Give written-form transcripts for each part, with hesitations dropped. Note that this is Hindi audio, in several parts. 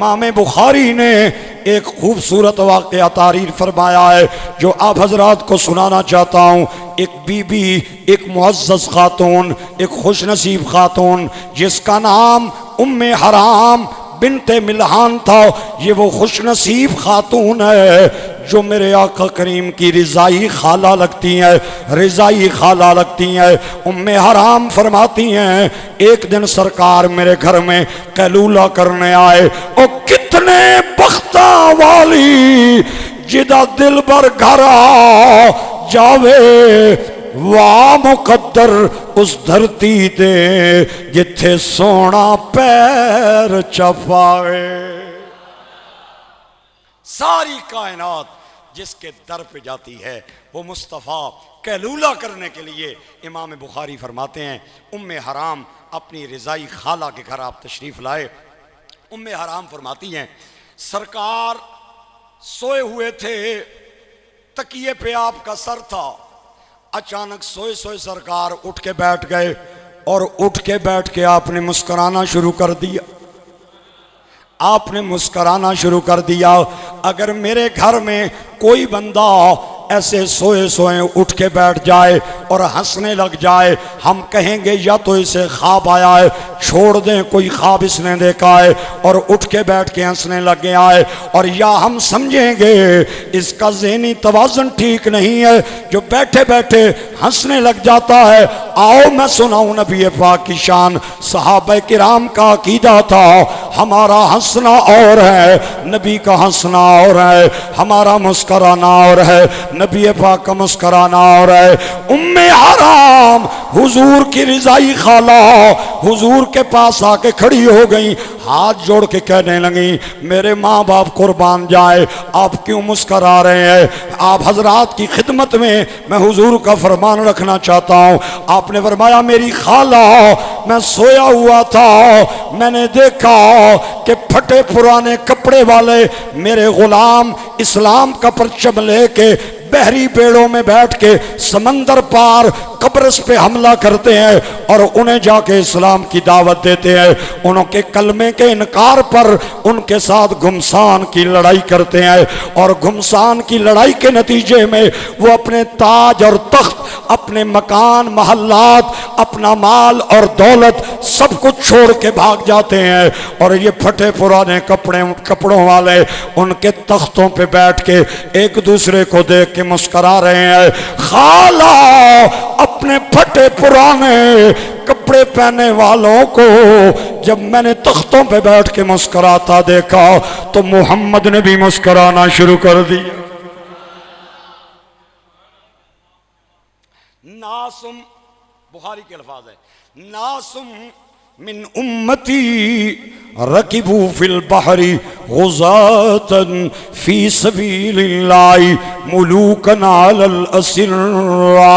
इमाम बुखारी ने एक खूबसूरत वाक़या तारीफ फरमाया है जो आप हजरात को सुनाना चाहता हूँ। एक बीबी, एक मुअज़्ज़ज़ खातून, एक खुश नसीब खातून जिसका नाम उम्मे हराम बिनते मिल्हान था। ये वो खुश नसीब खातून है जो मेरे आका करीम की रिज़ाई खाला लगती हैं, रिज़ाई खाला लगती हैं। उम्मे हराम फरमाती हैं एक दिन सरकार मेरे घर में कैलूला करने आए और कितने बख्ता वाली जिदा दिल भर घर आ जावे वाह मुकद्दर उस धरती दे जिथे सोना पैर चपावे। सारी कायनात जिसके दर पे जाती है वो मुस्तफ़ा कैलूला करने के लिए। इमाम बुखारी फरमाते हैं उम्मे हराम अपनी रिज़ाई खाला के घर आप तशरीफ़ लाए। उम्मे हराम फरमाती हैं सरकार सोए हुए थे, तकिए पे आपका सर था, अचानक सोए सोए सरकार उठ के बैठ गए और उठ के बैठ के आपने मुस्कुराना शुरू कर दिया। आपने मुस्कुराना शुरू कर दिया। अगर मेरे घर में कोई बंदा ऐसे सोए सोए उठ के बैठ जाए और हंसने लग जाए, हम कहेंगे या तो इसे ख्वाब आया है, छोड़ दें कोई ख्वाब इसने देखा है और उठ के बैठ के हंसने लग गया है, और या हम समझेंगे इसका ज़हनी तवाज़ुन ठीक नहीं है जो बैठे बैठे हंसने लग जाता है। आओ मैं सुनाऊं नबी पाक की शान। सहाबा किराम का अकीदा था हमारा हंसना और है, नबी का हंसना और है, हमारा मुस्कुराना और है, नबी पाक का मुस्कुराना और है। उम्मे हराम हुजूर की रिज़ाई खाला हुजूर के पास आके खड़ी हो गई, हाथ जोड़ के कहने लगी मेरे माँ बाप कुर्बान जाए, आप क्यों मुस्कुरा रहे हैं? आप हजरात की खिदमत में मैं हुजूर का फरमान रखना चाहता हूँ। आपने फरमाया मेरी खाला, मैं सोया हुआ था, मैंने देखा कि फटे पुराने कपड़े वाले मेरे गुलाम इस्लाम का परचम लेके बहरी बेड़ों में बैठ के समंदर पार कब्रिस पे हमला करते हैं और उन्हें जाके इस्लाम की दावत देते हैं। उनके कलमे के इनकार पर उनके साथ घुमसान की लड़ाई करते हैं और घुमसान की लड़ाई के नतीजे में वो अपने ताज और तख्त, अपने मकान महल्लात, अपना माल और दौलत सब कुछ छोड़ के भाग जाते हैं। और ये फटे पुराने कपड़ों वाले उनके तख्तों पे बैठ के एक दूसरे को देख के मुस्कुरा रहे हैं। खाला अपने फटे पुराने कपड़े पहने वालों को जब मैंने तख्तों पे बैठ के मुस्कुराता देखा तो मोहम्मद ने भी मुस्कुराना शुरू कर दिया। नासुम, बुखारी के अल्फाज है, नासुम मिन उम्मती रकिबू फिल बहरी गुज़ातन फी सबीलिल्लाहि मुलूकन अलल अस्रा।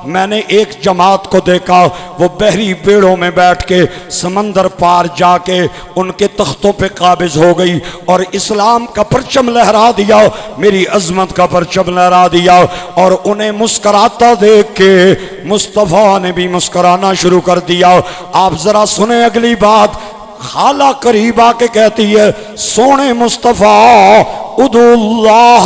मैंने एक जमात को देखा वो बहरी बेड़ों में बैठ के समंदर पार जाके उनके तख्तों पे काबिज हो गई और इस्लाम का परचम लहरा दिया, मेरी अजमत का परचम लहरा दिया। और उन्हें मुस्कुराता देख के मुस्तफ़ा ने भी मुस्कुराना शुरू कर दिया। आप जरा सुने अगली बात। खाला करीब आके कहती है सोने मुस्तफ़ा उदुल्लाह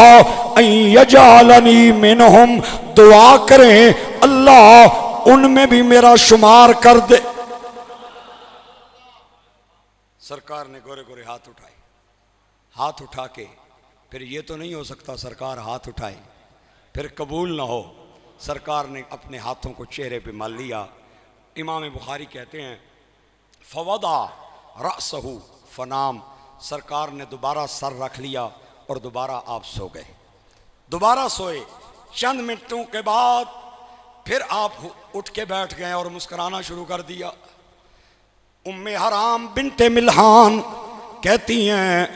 यजालनी मिनहुम, दुआ करें अल्लाह उनमें भी मेरा शुमार कर दे। सरकार ने गोरे गोरे हाथ उठाए, हाथ उठा के फिर ये तो नहीं हो सकता सरकार हाथ उठाए फिर कबूल ना हो। सरकार ने अपने हाथों को चेहरे पे मल लिया। इमाम बुखारी कहते हैं फवदा रअसहु फनाम, सरकार ने दोबारा सर रख लिया और दोबारा आप सो गए। दोबारा सोए, चंद मिनटों के बाद फिर आप उठ के बैठ गए और मुस्कुराना शुरू कर दिया। उम्मे हराम बिनते मिल्हान कहती हैं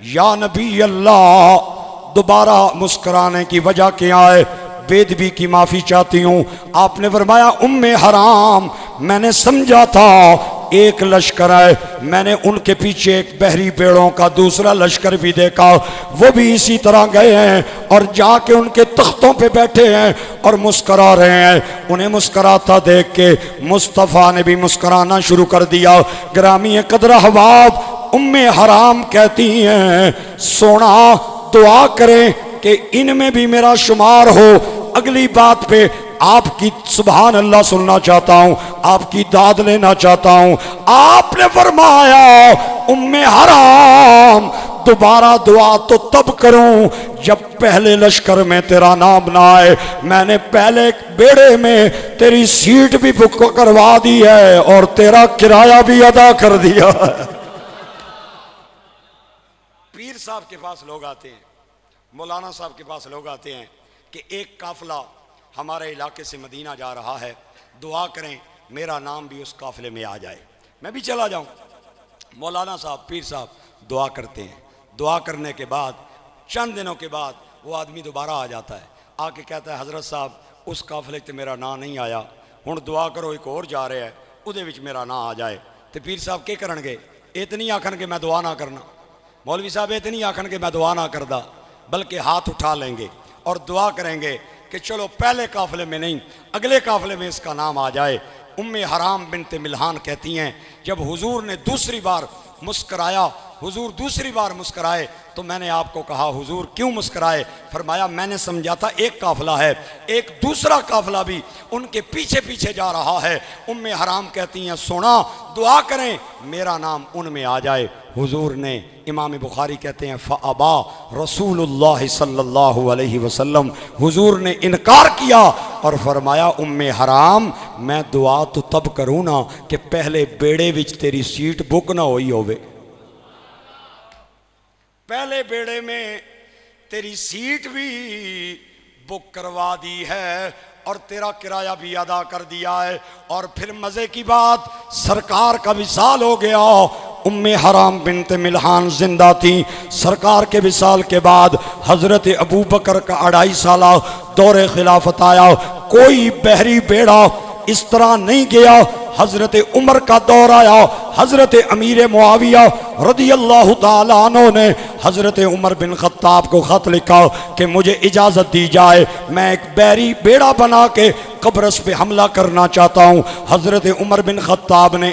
या नबी अल्लाह, दोबारा मुस्कुराने की वजह क्या है? बेदबी की माफ़ी चाहती हूँ। आपने फरमाया उम्मे हराम, मैंने समझा था एक लश्कर है, मैंने उनके पीछे एक बहरी पेड़ों का दूसरा लश्कर भी देखा, वो भी इसी तरह गए हैं और जाके उनके तख्तों पे बैठे हैं और मुस्करा रहे हैं। उन्हें मुस्कराता देख के मुस्तफ़ा ने भी मुस्कराना शुरू कर दिया। ग्रामी कदर अहबाब, उम्मे हराम कहती हैं सोना दुआ करें कि इनमें भी मेरा शुमार हो। अगली बात पे आपकी सुभान अल्लाह सुनना चाहता हूं, आपकी दाद लेना चाहता हूं। आपने फरमाया उम्मे हराम दोबारा दुआ तो तब करूं जब पहले लश्कर में तेरा नाम ना आए। मैंने पहले बेड़े में तेरी सीट भी बुक करवा दी है और तेरा किराया भी अदा कर दिया है। पीर साहब के पास लोग आते हैं, मौलाना साहब के पास लोग आते हैं कि एक काफिला हमारे इलाके से मदीना जा रहा है, दुआ करें मेरा नाम भी उस काफिले में आ जाए, मैं भी चला जाऊं। मौलाना साहब पीर साहब दुआ करते हैं। दुआ करने के बाद चंद दिनों के बाद वो आदमी दोबारा आ जाता है, आके कहता है हज़रत साहब उस काफिले ते मेरा नाम नहीं आया, हुण दुआ करो एक और जा रहा है उहदे विच मेरा नाम आ जाए। तो पीर साहब क्या करनगे? इतनी आखन कि मैं दुआ ना करना। मौलवी साहब इतनी आखन कि मैं दुआ ना करदा, बल्कि हाथ उठा लेंगे और दुआ करेंगे कि चलो पहले काफिले में नहीं अगले काफिले में इसका नाम आ जाए। उम्मे हराम बिनते मिल्हान कहती हैं जब हुजूर ने दूसरी बार मुस्कराया, हुजूर दूसरी बार मुस्कराए तो मैंने आपको कहा हुजूर क्यों मुस्कराए? फरमाया मैंने समझा था एक काफिला है, एक दूसरा काफिला भी उनके पीछे पीछे जा रहा है। उम्मे हराम कहती हैं सोना दुआ करें मेरा नाम उनमें आ जाए। हुजूर ने, इमाम बुखारी कहते हैं फ़अबा रसूलुल्लाह सल्लल्लाहु अलैहि वसल्लम, हुजूर ने इनकार किया और फरमाया उम्मे हराम मैं दुआ तो तब करूँ ना कि पहले बेड़े विच तेरी सीट बुक ना होई होवे, पहले बेड़े में तेरी सीट भी बुक करवा दी है और तेरा किराया भी अदा कर दिया है। और फिर मज़े की बात, सरकार का विसाल हो गया। उम्मे हराम बिनते मिल्हान जिंदा थी। सरकार के विसाल के बाद हज़रत अबू बकर का 2.5 साला दौरे खिलाफत आया। कोई बहरी बेड़ा इस तरह नहीं गया। हज़रत उमर का दौर आया। हज़रत अमीर मुआविया रदी अल्लाह ताला अन्हु ने हज़रत उमर बिन खत्ताब को ख़त लिखा कि मुझे इजाज़त दी जाए, मैं एक बैरी बेड़ा बना के कब्रस पे हमला करना चाहता हूँ। हज़रत उमर बिन खत्ताब ने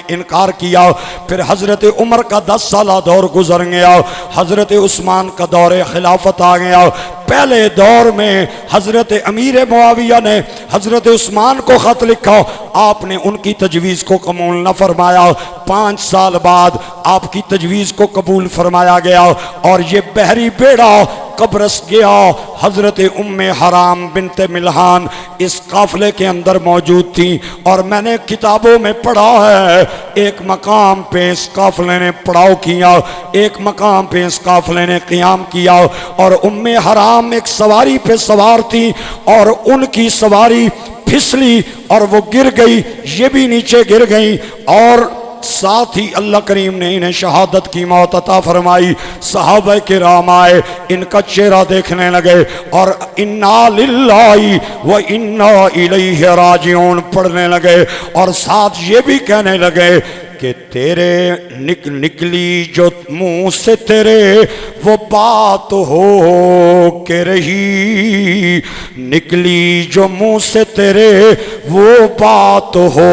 इनकार किया। फिर हज़रत उमर का 10 साला दौर गुजर गया। हज़रत उस्मान का दौर खिलाफत आ गया। पहले दौर में हज़रत अमीर मुआविया ने हज़रत उस्मान को ख़त लिखा, आपने उनकी तजवीज़ को कबूल न फरमाया। 5 साल बाद आपकी तजवीज़ को कबूल फरमाया गया और ये बहरी बेड़ा कब्रस गया। हज़रत उम्मे हराम बिनते मिल्हान इस काफ़िले के अंदर मौजूद थी और मैंने किताबों में पढ़ा है एक मकाम पे इस काफ़िले ने पड़ाव किया, एक मकाम पे इस काफ़िले ने क़ियाम किया और उम्मे हराम एक सवारी पे सवार थी और उनकी सवारी फिसली और वो गिर गई, ये भी नीचे गिर गई और साथ ही अल्लाह करीम ने इन्हें शहादत की मौत अता फरमाई। सहाबा किराम आए, इनका चेहरा देखने लगे और इन्ना लिल्लाहि व इन्ना इलैहि राजिऊन पढ़ने लगे और साथ ये भी कहने लगे कि तेरे निकली जो मुंह से तेरे वो बात हो के रही, निकली जो मुंह से तेरे वो बात हो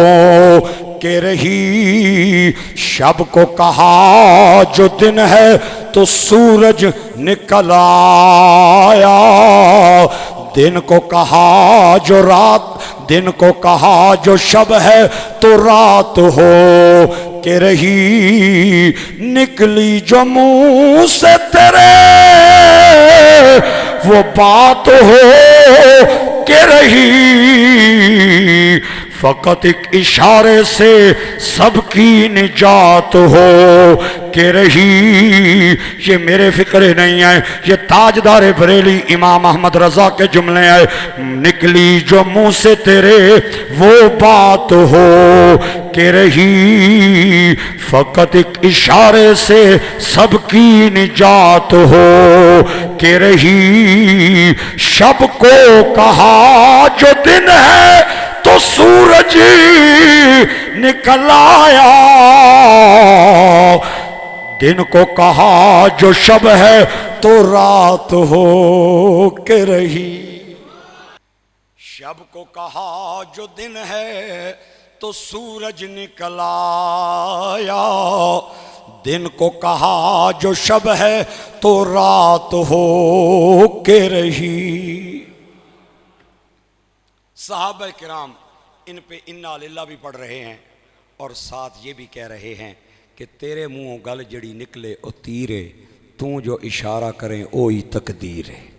के रही। शब को कहा जो दिन है तो सूरज निकल आया, दिन को कहा जो रात, दिन को कहा जो शब है तो रात हो के रही। निकली जो मुंह से तेरे वो बात हो के रही, फ़कत एक इशारे से सबकी निजात हो के रही। ये मेरे फिक्रे नहीं है, ये ताजदार बरेली इमाम अहमद रजा के जुमले हैं। निकली जो मुंह से तेरे वो बात हो के रही, फ़कत एक इशारे से सबकी निजात हो के रही। शब को कहा जो दिन है तो सूरज निकल आया, दिन को कहा जो शब है तो रात हो के रही। शब को कहा जो दिन है तो सूरज निकलाया, दिन को कहा जो शब है तो रात हो के रही। सहाबा किराम इन पे इन्ना लिल्लाह भी पढ़ रहे हैं और साथ ये भी कह रहे हैं कि तेरे मुँहों गल जड़ी निकले ओ तीरे, तू जो इशारा करें ओ ही तकदीर है।